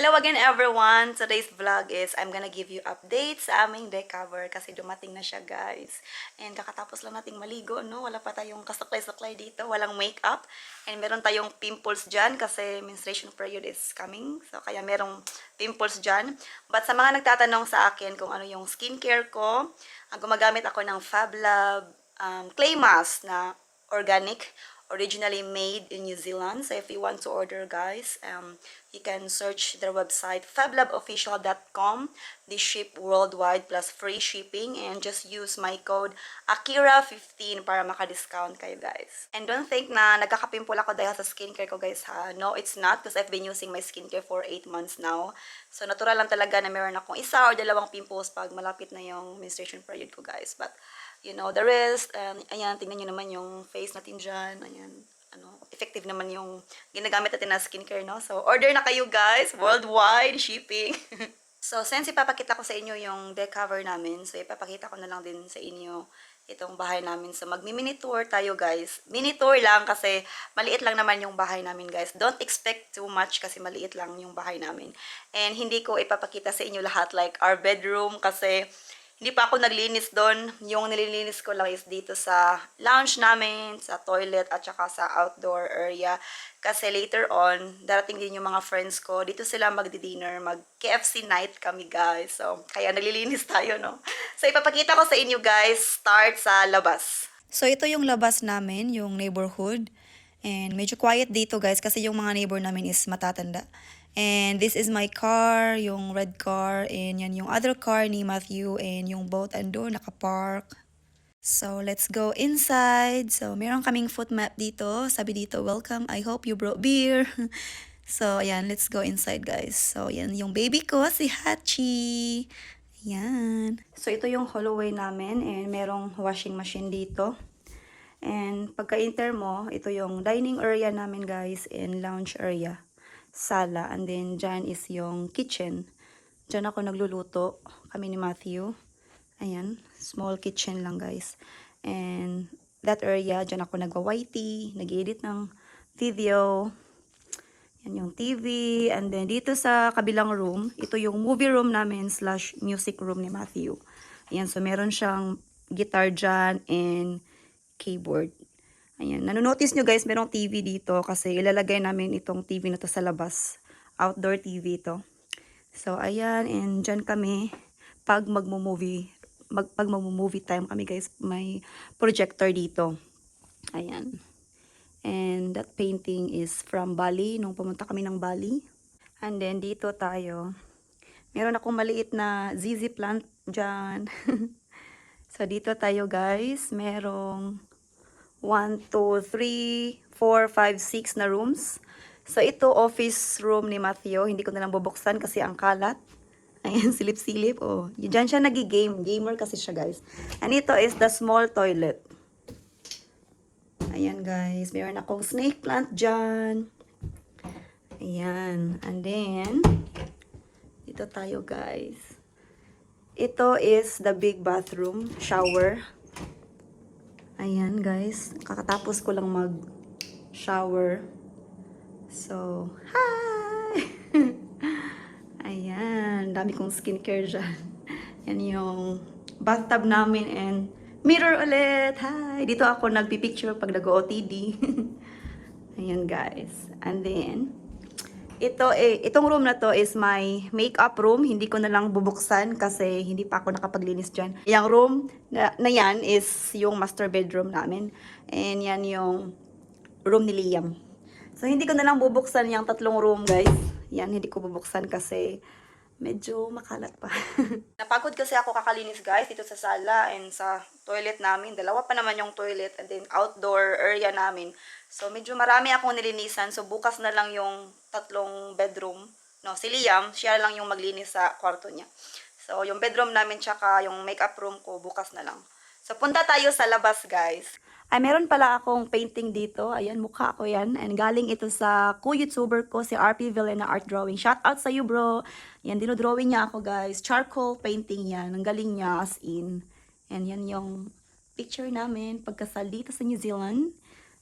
Hello again everyone! Today's vlog is I'm gonna give you updates sa aming day cover kasi dumating na siya guys. And kakatapos lang nating maligo, no? Wala pa tayong kasaklay-saklay dito, walang makeup. And meron tayong pimples dyan kasi menstruation period is coming. So kaya merong pimples dyan. But sa mga nagtatanong sa akin kung ano yung skincare ko, gumagamit ako ng Fab Lab clay mask na organic, originally made in New Zealand. So if you want to order guys, you can search their website fablabofficial.com. They ship worldwide plus free shipping, and just use my code Akira15 para maka-discount kayo guys. And don't think na nagkakapimple ako dahil sa skincare ko guys ha. No, it's not, because I've been using my skincare for 8 months now. So natural lang talaga na meron akong isa or dalawang pimples pag malapit na yung menstruation period ko guys. But you know, the rest, ayan, tingnan nyo naman yung face natin dyan, ayan, effective naman yung ginagamit natin na skincare, no? So, order na kayo guys, worldwide shipping. So, since ipapakita ko sa inyo yung deck cover namin, so ipapakita ko na lang din sa inyo itong bahay namin. So, magmi-mini tour tayo guys. Mini tour lang kasi maliit lang naman yung bahay namin guys. Don't expect too much kasi maliit lang yung bahay namin. And hindi ko ipapakita sa inyo lahat like our bedroom kasi hindi pa ako naglinis doon. Yung nililinis ko lang is dito sa lounge namin, sa toilet, at saka sa outdoor area. Kasi later on, darating din yung mga friends ko. Dito sila magdi-dinner, mag-KFC night kami guys. So, kaya naglilinis tayo, no? So, ipapakita ko sa inyo guys, start sa labas. So, ito yung labas namin, yung neighborhood. And medyo quiet dito guys kasi yung mga neighbor namin is matatanda. And this is my car, yung red car, and yan yung other car ni Matthew, and yung boat andun, nakapark. So, let's go inside. So, meron kaming foot map dito. Sabi dito, welcome, I hope you brought beer. So, ayan, let's go inside guys. So, yan yung baby ko, si Hachi. Ayan. So, ito yung hallway namin, and merong washing machine dito. And pagka-enter mo, ito yung dining area namin guys, and lounge area. Sala, and then dyan is yung kitchen. Dyan ako nagluluto, kami ni Matthew. Ayan, small kitchen lang guys. And that area, dyan ako nagwa-whitey, nag-edit ng video. Yan yung TV. And then dito sa kabilang room, ito yung movie room namin slash music room ni Matthew. Ayan, so meron siyang guitar dyan and keyboard. Ayan, nanonotice nyo guys, merong TV dito kasi ilalagay namin itong TV na to sa labas. Outdoor TV to. So, ayan, and dyan kami pag magmo-movie time kami guys, may projector dito. Ayan. And that painting is from Bali, nung pumunta kami ng Bali. And then dito tayo, meron akong maliit na ZZ plant dyan. So, dito tayo guys, merong 1, 2, 3, 4, 5, 6 na rooms. So, ito office room ni Matthew. Hindi ko na lang bubuksan kasi ang kalat. Ayan, silip-silip. Oh, diyan siya nagigame. Gamer kasi siya, guys. And ito is the small toilet. Ayan, guys. Meron akong snake plant dyan. Ayan. And then, dito tayo, guys. Ito is the big bathroom, shower. Ayan guys, kakatapos ko lang mag-shower. So, hi! Ayan, dami kong skincare dyan. Yan yung bathtub namin and mirror ulit. Hi! Dito ako nagpipicture pag nag-OOTD. Ayan guys. And then, itong room na to is my makeup room. Hindi ko na lang bubuksan kasi hindi pa ako nakapaglinis dyan. Yung room na yan is yung master bedroom namin. And yan yung room ni Liam. So, hindi ko na lang bubuksan yung tatlong room, guys. Yan, hindi ko bubuksan kasi medyo makalat pa. Napagod kasi ako kakalinis, guys, dito sa sala and sa toilet namin. Dalawa pa naman yung toilet and then outdoor area namin. So, medyo marami akong nilinisan. So, bukas na lang yung tatlong bedroom. No, si Liam, siya lang yung maglinis sa kwarto niya. So, yung bedroom namin tsaka yung makeup room ko, bukas na lang. So, punta tayo sa labas, guys. Ay, meron pala akong painting dito. Ayan, mukha ko yan. And galing ito sa co-YouTuber ko, si RP Villena Art Drawing. Shout out sa you, bro. Yan, dinodrawing niya ako, guys. Charcoal painting yan. Ang galing niya, as in. And yan yung picture namin pagkasal dito sa New Zealand.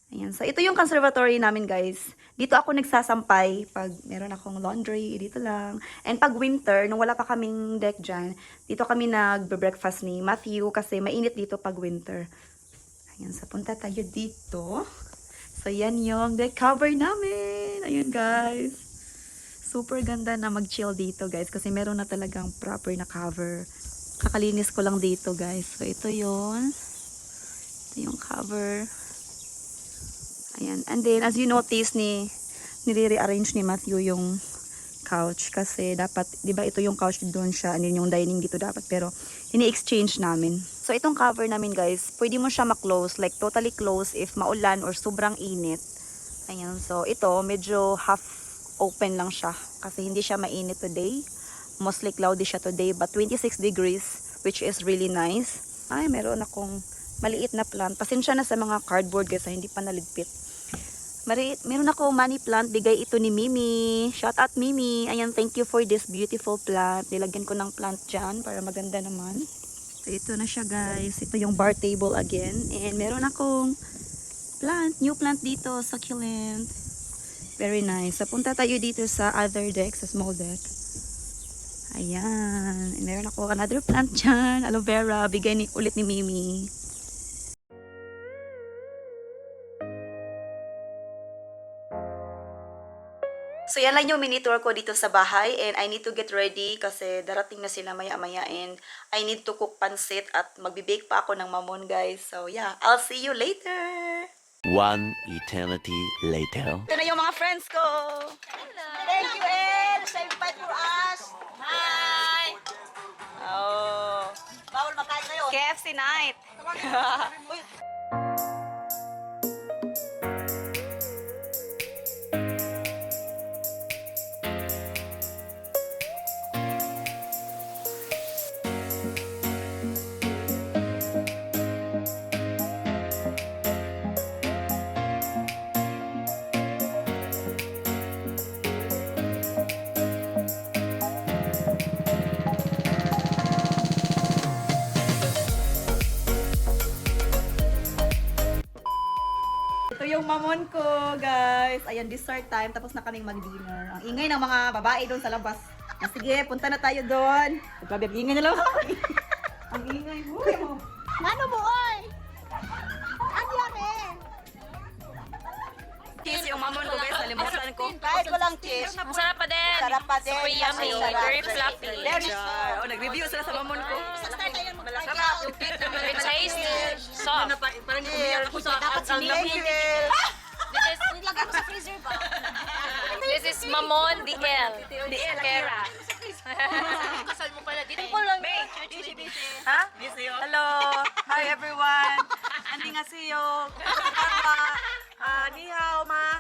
Ayan. So, ito yung conservatory namin, guys. Dito ako nagsasampay pag meron akong laundry, dito lang. And pag winter, nung wala pa kaming deck dyan, dito kami nag-breakfast ni Matthew kasi mainit dito pag winter. Ayan. So, punta tayo dito. So, yan yung deck cover namin. Ayun, guys. Super ganda na mag-chill dito, guys. Kasi meron na talagang proper na cover. Kakalinis ko lang dito, guys. So, ito yun. Ito yung cover. Ayan. And then, as you notice, nire-rearrange ni Matthew yung couch. Kasi dapat, di ba ito yung couch doon siya. And then yung dining dito dapat. Pero, ini-exchange namin. So, itong cover namin, guys, pwede mo siya ma-close. Like, totally close if maulan or sobrang init. Ayan. So, ito, medyo half open lang siya. Kasi hindi siya mainit today. Mostly cloudy siya today. But 26 degrees, which is really nice. Ay, meron akong maliit na plant. Pasensya na sa mga cardboard guys, hindi pa naligpit. Meron ako money plant. Bigay ito ni Mimi. Shout out Mimi. Ayan, thank you for this beautiful plant. Nilagyan ko ng plant dyan para maganda naman. So, ito na siya guys. Ito yung bar table again. And meron akong plant. New plant dito. Succulent. Very nice. So, punta tayo dito sa other deck. Sa small deck. Ayan. And meron ako another plant dyan. Aloe vera. Bigay ulit ni Mimi. So, yan lang yung mini tour ko dito sa bahay and I need to get ready kasi darating na sila maya-maya and I need to cook pansit at magbe-bake pa ako ng mamon, guys. So, yeah. I'll see you later! One eternity later. Ito na yung mga friends ko! Hello. Thank you, El! Save fight for us! Hi. Oh! Bawal makain ngayon. KFC night! Ito yung mamon ko, guys. Ayan, dessert time. Tapos na kaming mag-dinner. Ang ingay ng mga babae doon sa labas. Sige, punta na tayo doon. Grabe, ang ingay na lang. Ang ingay. Uy, mo. Ano mo, oy? Ano yan, eh? Cheese yung mamon ko, guys. Nalimutan ko. Kahit walang cheese. Masarap pa din. Sarap pa din. Super yummy. Masarap. Very fluffy. Oh, nag-review sila sa mamon ko. It tastes soft. Parang umiyak ako sa Dapat sinigil. Nilagay ko sa freezer ba? This is Mamon DL. Akira. Kasal mo pala dito. Ha? Hello. Hi, everyone. Annyeonghaseyo. Papa. Ni hao, ma.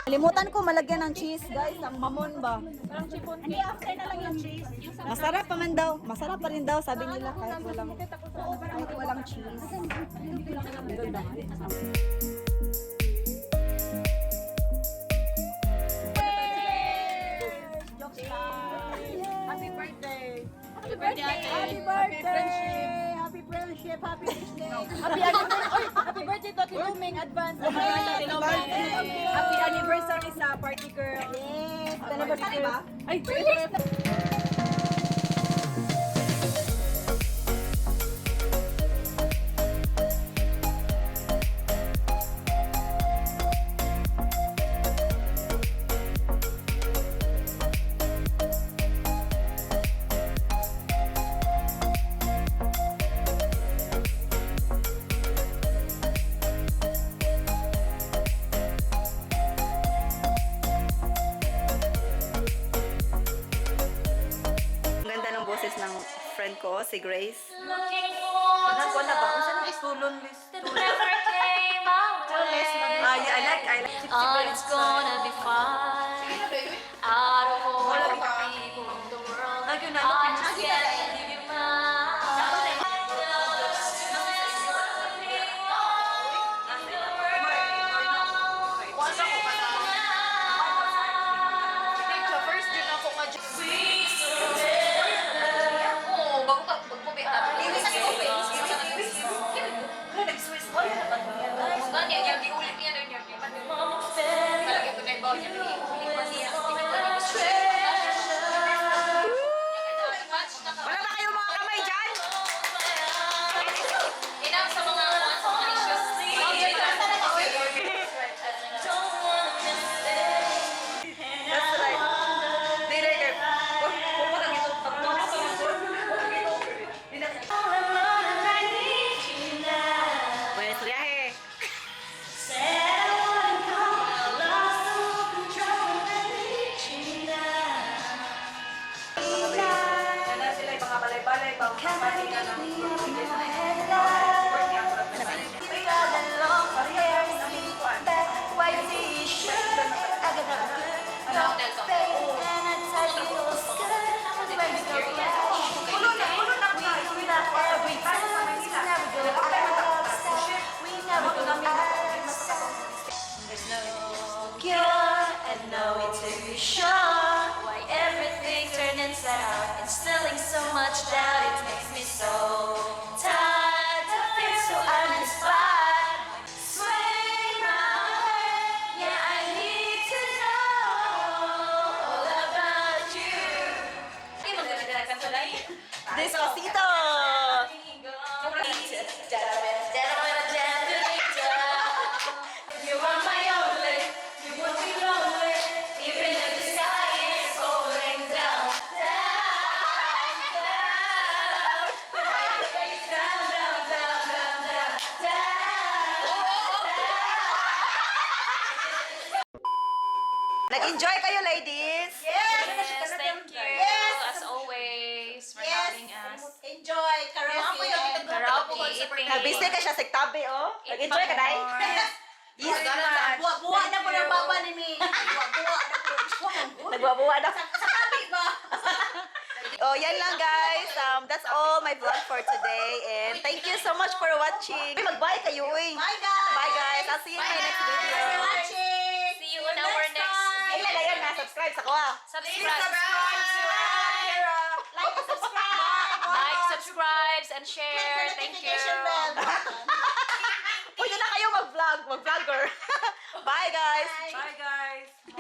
Kalimutan ko malagyan ng cheese, guys. Ang mamon ba? Parang chipon. Hindi, after na lang yung cheese. Masarap pa man daw. Masarap pa rin daw, sabi nila kahit walang cheese. Happy birthday. Happy birthday. Happy birthday. Happy friendship. Happy birthday. Happy birthday to Tiluming advance. Happy anniversary sa party girl. Yes. Anniversary ba? Ay, Ang ganda ng boses ng friend ko, si Grace. Wala ba? Kung saan tulon list? Never came out. I like. Oh, it's gonna be fine. Out of all the people in the world, I just can't give you mine. Can I get me up in your headlights? We got the long hair, sleep back, white t-shirt. I got a good long face, and I tell you it was good. When we go flash, we do that every time. We never go outside. We never go outside. There's no cure and no way to be sure why everything turned inside out. Instilling so much doubt, it makes me so tired to feel so uninspired. Sway my head, yeah, I need to know all about you. Despacito! You are my only, you won't be lonely, even if the sky is falling down, down, down. Down, down, down, down, down, down. Nag-enjoy kayo, ladies? Yes, thank you. Yes. As always, for having us. Enjoy karaoke. Karaoke, eating. Nag-busy ka siya sa tabi, oh. Nag-enjoy ka, day? Yes, buwa na po ng baba ni Mi. Buwa na po. Nagbabuwa na. Sa tabi ba? Oh, yan lang, guys. That's all my vlog for today. And thank you so much for watching. Uy, mag-bye kayo, uy. Bye guys. Bye, guys. I'll see you in my next Thanks for video. watching. See you in our next Ay, na yan na. Subscribe sa kuha. subscribe. Like and subscribe. Like, subscribes, and share. Thank you. Notification bell. Pwede na kayo mag-vlog. Mag-vlogger. Bye, guys. Bye. Bye guys!